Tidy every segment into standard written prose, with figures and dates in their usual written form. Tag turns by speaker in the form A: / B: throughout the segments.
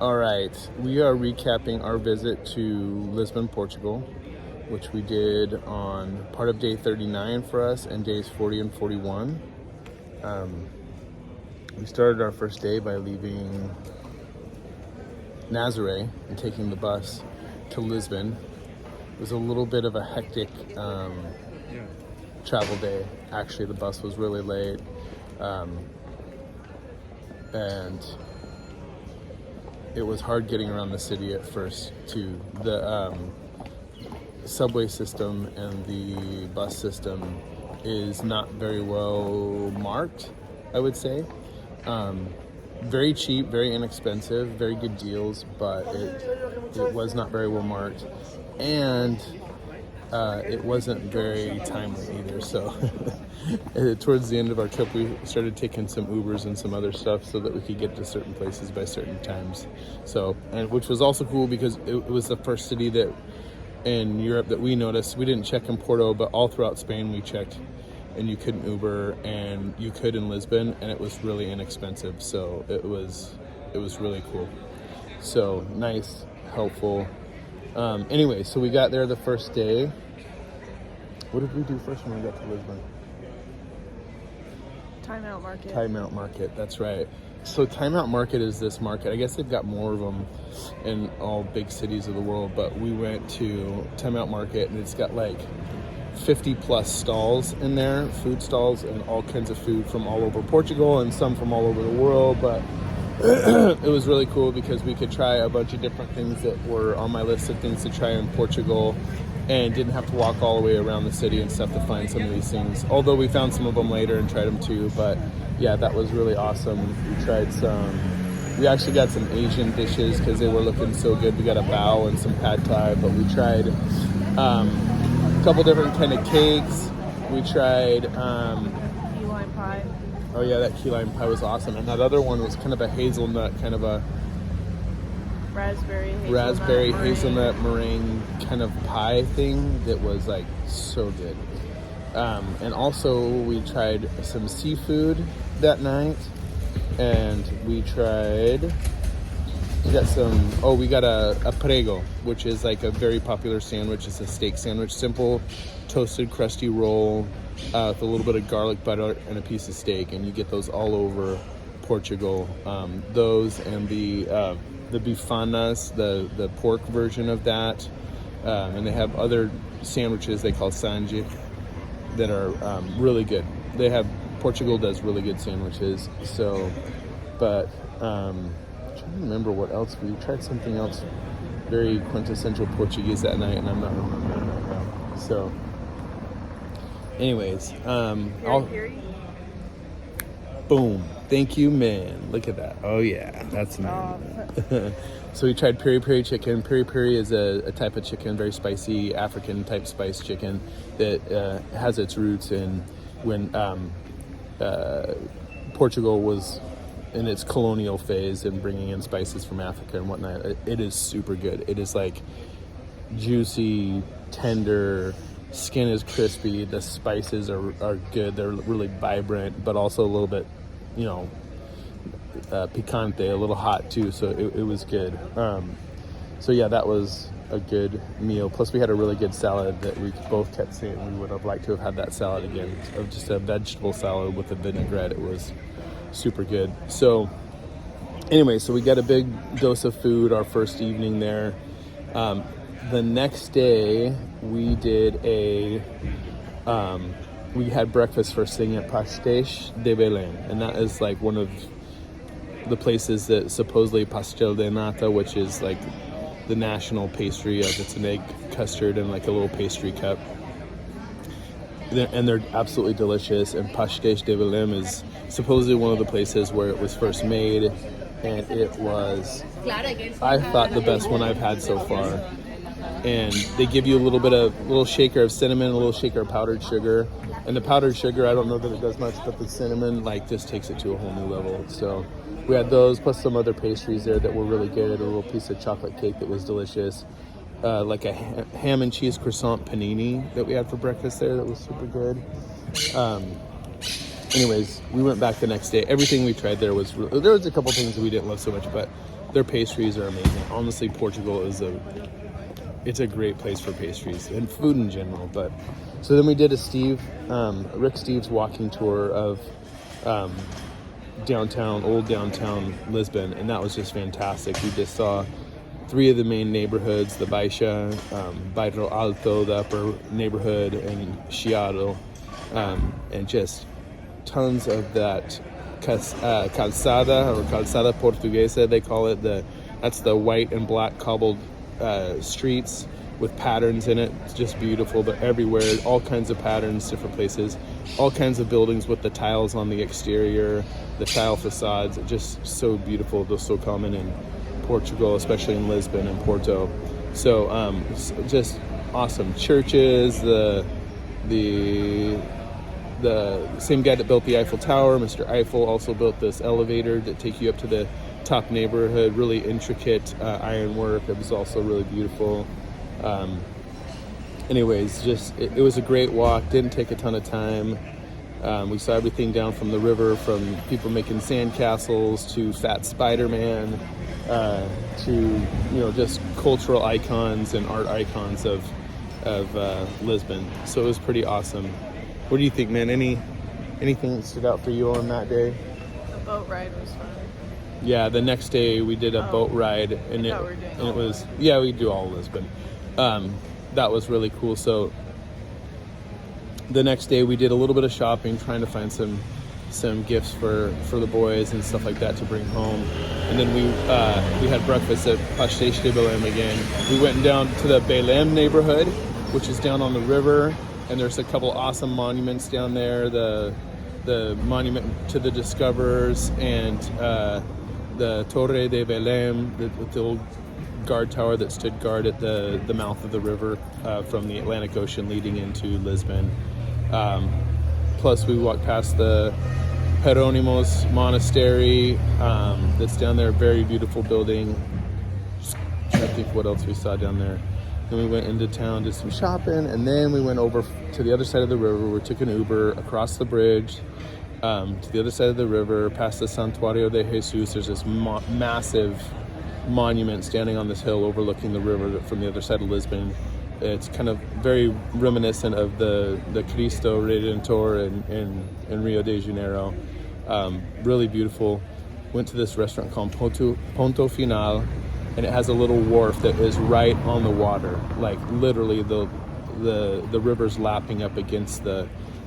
A: All right, we are recapping our visit to Lisbon, Portugal, which we did on part of day 39 for us and days 40 and 41. We started our first day by leaving Nazaré and taking the bus to Lisbon. It was a little bit of a hectic travel day. Actually, the bus was really late, and it was hard getting around the city at first too. The subway system and the bus system is not very well marked, I would say. Very cheap, very inexpensive, very good deals, but it was not very well marked, and it wasn't very timely either. So towards the end of our trip, we started taking some Ubers and some other stuff so that we could get to certain places by certain times. So, and which was also cool because it was the first city that in Europe that we noticed. We didn't check in Porto, but all throughout Spain we checked, and you couldn't Uber, and you could in Lisbon, and it was really inexpensive. So it was really cool. So nice, helpful. Anyway, so we got there the first day. What did we do first when we got to Lisbon? Time Out Market, that's right. So Time Out Market is this market. I guess they've got more of them in all big cities of the world, but we went to Time Out Market, and it's got like 50 plus stalls in there, food stalls, and all kinds of food from all over Portugal and some from all over the world. But it was really cool because we could try a bunch of different things that were on my list of things to try in Portugal, and didn't have to walk all the way around the city and stuff to find some of these things. Although we found some of them later and tried them too. But yeah, that was really awesome. We actually got some Asian dishes because they were looking so good. We got a bao and some pad thai, but we tried a couple different kind of cakes. We tried
B: key lime pie.
A: Oh yeah, that key lime pie was awesome. And that other one was kind of a hazelnut, kind of a raspberry hazelnut meringue kind of pie thing that was like so good. And also we tried some seafood that night, and we got a prego, which is like a very popular sandwich. It's a steak sandwich, simple toasted crusty roll with a little bit of garlic butter and a piece of steak, and you get those all over Portugal. Those and the bifanas, the pork version of that, and they have other sandwiches they call sanji that are really good. Portugal does really good sandwiches. So, but I'm trying to remember what else. We tried something else very quintessential Portuguese that night, and I'm not remembering right now. So anyways, boom. Thank you, man. Look at that. Oh, yeah. That's amazing. So we tried peri-peri chicken. Peri-peri is a type of chicken, very spicy, African-type spice chicken that has its roots in when Portugal was in its colonial phase and bringing in spices from Africa and whatnot. It is super good. It is like juicy, tender, skin is crispy, the spices are good, they're really vibrant, but also a little bit, picante, a little hot too, so it was good. So yeah, that was a good meal. Plus we had a really good salad that we both kept saying we would have liked to have had that salad again, of just a vegetable salad with a vinaigrette. It was super good. So anyway, so we got a big dose of food our first evening there. The next day we did we had breakfast first thing at Pasteis de Belém, and that is like one of the places that supposedly Pastel de Nata, which is like the national pastry of, it's an egg custard in like a little pastry cup, and they're absolutely delicious. And Pasteis de Belém is supposedly one of the places where it was first made, and it was, I thought, the best one I've had so far. And they give you a little shaker of cinnamon, a little shaker of powdered sugar. And the powdered sugar, I don't know that it does much, but the cinnamon just takes it to a whole new level. So we had those, plus some other pastries there that were really good. A little piece of chocolate cake that was delicious. Like a ham and cheese croissant panini that we had for breakfast there that was super good. anyways, we went back the next day. Everything we tried there was there was a couple things that we didn't love so much, but their pastries are amazing. Honestly, Portugal is it's a great place for pastries and food in general. But so then we did a Rick Steves walking tour of old downtown Lisbon, and that was just fantastic. We just saw 3 of the main neighborhoods: the Baixa, Bairro Alto, the upper neighborhood, and Chiado, and just tons of that calçada or calçada portuguesa, they call it. That's the white and black cobbled streets with patterns in it. It's just beautiful. They're everywhere, all kinds of patterns, different places, all kinds of buildings with the tiles on the exterior, the tile facades. Just so beautiful. They're so common in Portugal, especially in Lisbon and Porto. So just awesome churches. The same guy that built the Eiffel Tower, Mr. Eiffel, also built this elevator that take you up to the top neighborhood. Really intricate ironwork. It was also really beautiful. Anyways, just it was a great walk. Didn't take a ton of time. We saw everything down from the river, from people making sandcastles to Fat Spider-Man, to just cultural icons and art icons of Lisbon. So it was pretty awesome. What do you think, man? Anything that stood out for you on that day?
B: The boat ride was fun.
A: Yeah, the next day we did a boat ride, and it was we do all of Lisbon. That was really cool. So the next day we did a little bit of shopping, trying to find some gifts for the boys and stuff like that to bring home. And then we had breakfast at Pasteis de Belém again. We went down to the Belém neighborhood, which is down on the river. And there's a couple awesome monuments down there. The monument to the discoverers and the Torre de Belém, the old guard tower that stood guard at the mouth of the river from the Atlantic Ocean leading into Lisbon. Plus, we walked past the Hieronymus Monastery that's down there. Very beautiful building. I think what else we saw down there. Then we went into town, did some shopping, and then we went over to the other side of the river. We took an Uber across the bridge to the other side of the river, past the Santuario de Jesus. There's this massive monument standing on this hill overlooking the river from the other side of Lisbon. It's kind of very reminiscent of the Cristo Redentor in Rio de Janeiro. Really beautiful. Went to this restaurant called Ponto Final, and it has a little wharf that is right on the water. Like literally the river's lapping up against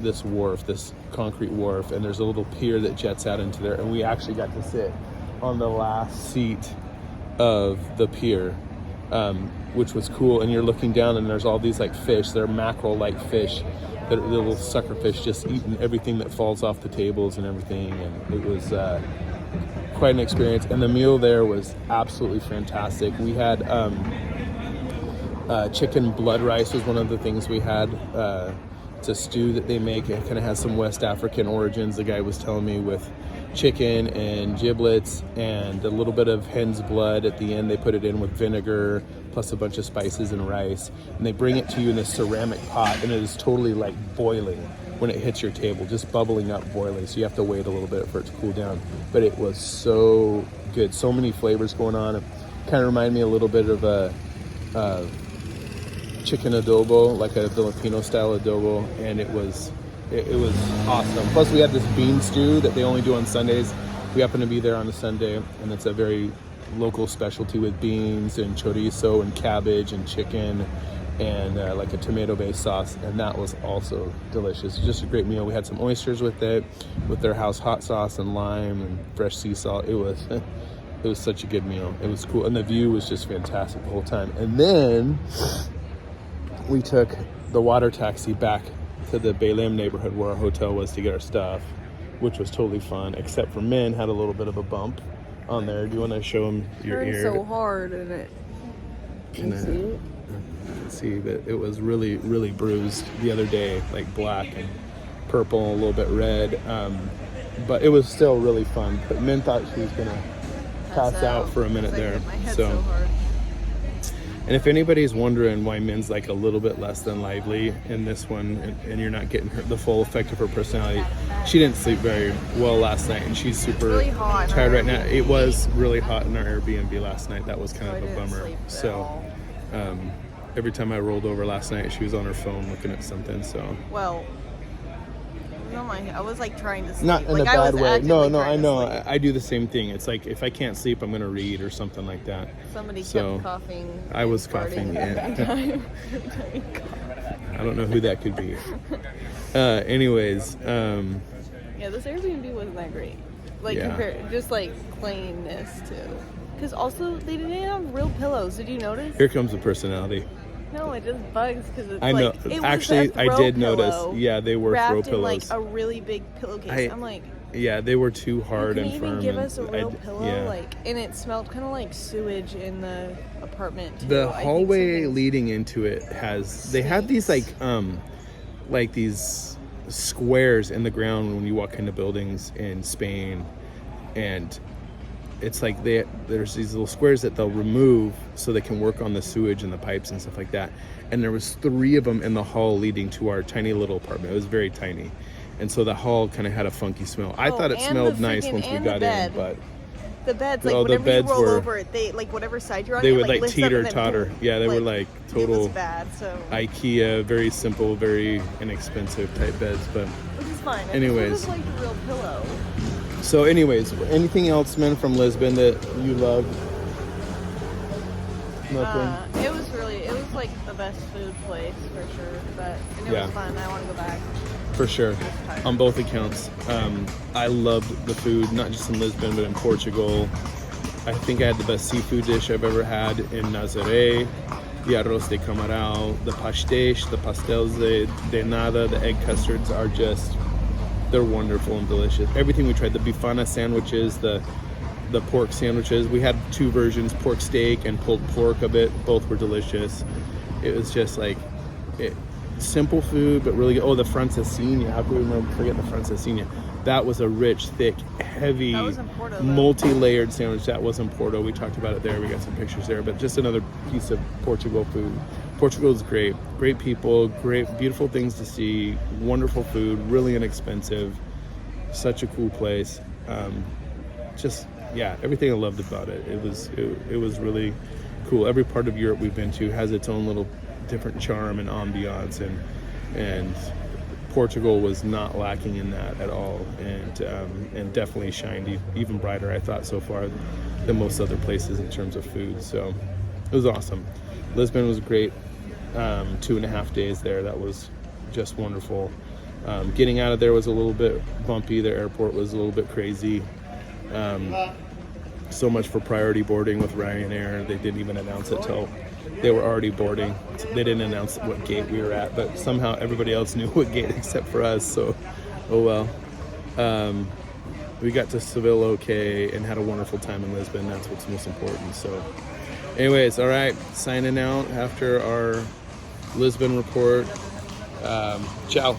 A: this wharf, this concrete wharf, and there's a little pier that jets out into there, and we actually got to sit on the last seat of the pier, which was cool. And you're looking down and there's all these like fish. They're mackerel-like fish, the little sucker fish, just eating everything that falls off the tables and everything. And it was quite an experience. And the meal there was absolutely fantastic. We had chicken blood rice was one of the things we had. It's a stew that they make. It kind of has some West African origins, the guy was telling me, with chicken and giblets and a little bit of hen's blood at the end. They put it in with vinegar plus a bunch of spices and rice, and they bring it to you in this ceramic pot, and it is totally like boiling when it hits your table, just bubbling up, boiling. So you have to wait a little bit for it to cool down. But it was so good, so many flavors going on. It kind of reminded me a little bit of a chicken adobo, like a Filipino style adobo, and it was awesome. Plus we had this bean stew that they only do on Sundays. We happened to be there on a Sunday, and it's a very local specialty with beans and chorizo and cabbage and chicken and like a tomato-based sauce, and that was also delicious. Just a great meal. We had some oysters with it, with their house hot sauce and lime and fresh sea salt. It was such a good meal. It was cool, and the view was just fantastic the whole time. And then we took the water taxi back to the Belém neighborhood where our hotel was to get our stuff, which was totally fun, except for Min had a little bit of a bump on there. Do you want to show him your ear?
B: It turned so hard in it. Can you see it?
A: See that it was really, really bruised the other day, like black and purple, a little bit red. But it was still really fun. But Min thought she was gonna pass out for a minute there.
B: My head so hard.
A: And if anybody's wondering why Min's like a little bit less than lively in this one, and you're not getting the full effect of her personality, she didn't sleep very well last night, and she's super
B: really hot
A: tired right now. It was really hot in our Airbnb last night. That was kind of a
B: didn't
A: bummer.
B: sleep at
A: So
B: all.
A: every time I rolled over last night, she was on her phone looking at something. So
B: Well, no, I was like trying to sleep.
A: not in
B: like,
A: a
B: I
A: bad
B: was
A: way.
B: actively
A: No,
B: trying
A: I
B: to
A: know.
B: sleep.
A: I do the same thing. It's like if I can't sleep, I'm gonna read or something like that.
B: Somebody
A: So,
B: kept coughing.
A: I
B: and
A: was
B: farting
A: coughing,
B: at the
A: yeah.
B: same time. Every time he coughed.
A: I don't know who that could be. Anyways,
B: Yeah, this Airbnb wasn't that great. Like
A: Yeah.
B: compared, just like plainness too. Because also they didn't have real pillows. Did you notice?
A: here comes the personality.
B: No, it just bugs because it's
A: I know.
B: like it
A: Actually,
B: was a
A: I
B: throw
A: did
B: pillow
A: notice. Yeah, they were
B: wrapped
A: throw
B: in
A: pillows.
B: like a really big pillowcase. I'm like,
A: Yeah, they were too
B: you
A: hard
B: couldn't
A: and
B: even
A: firm.
B: give
A: and
B: us a real pillow,
A: yeah.
B: like, and it smelled kind of like sewage in the apartment too.
A: The
B: I think
A: hallway
B: something's-
A: leading into it they have these like these squares in the ground when you walk into buildings in Spain, and it's like there's these little squares that they'll remove so they can work on the sewage and the pipes and stuff like that. And there was 3 of them in the hall leading to our tiny little apartment. It was very tiny, and so the hall kind of had a funky smell. I thought it
B: and
A: smelled
B: the
A: nice
B: freaking-
A: once we
B: and the
A: got in,
B: bed.
A: but
B: the beds, like
A: Oh, the
B: whenever
A: beds
B: you roll
A: were-
B: over it, they like whatever side you're on,
A: they
B: it,
A: would like
B: lifts up
A: teeter
B: and then
A: totter.
B: boom.
A: Yeah, they were like
B: It
A: total
B: was bad, so
A: IKEA, very simple, very inexpensive type beds. But
B: which is fine.
A: Anyways.
B: It was like a real pillow.
A: so, anyways, anything else, man, from Lisbon that you love? Nothing.
B: It was like the best food place for sure, but and it
A: Yeah.
B: was fun. I want to go back.
A: For sure, on both accounts. I loved the food, not just in Lisbon, but in Portugal. I think I had the best seafood dish I've ever had in Nazaré. The arroz de camarão, the pastéis, the pastéis de nata, the egg custards are they're wonderful and delicious. Everything we tried, the bifana sandwiches, the pork sandwiches. We had 2 versions, pork steak and pulled pork of it. Both were delicious. It was just like simple food, but really good. Oh, the francesinha. How could we forget the francesinha? That was a rich, thick, heavy,
B: That was in Porto, though.
A: multi-layered sandwich. That was in Porto. We talked about it there. We got some pictures there, but just another piece of Portugal food. Portugal is great. Great people, great, beautiful things to see, wonderful food, really inexpensive. Such a cool place. Everything I loved about it. It was really cool. Every part of Europe we've been to has its own little different charm and ambiance, and Portugal was not lacking in that at all, and definitely shined even brighter, I thought, so far than most other places in terms of food. So it was awesome. Lisbon was great. 2.5 days there. That was just wonderful. Getting out of there was a little bit bumpy. The airport was a little bit crazy. So much for priority boarding with Ryanair. They didn't even announce it till they were already boarding. They didn't announce what gate we were at, but somehow everybody else knew what gate except for us. So, oh well. We got to Seville okay and had a wonderful time in Lisbon. That's what's most important. So, anyways, all right, signing out after our Lisbon report. Ciao.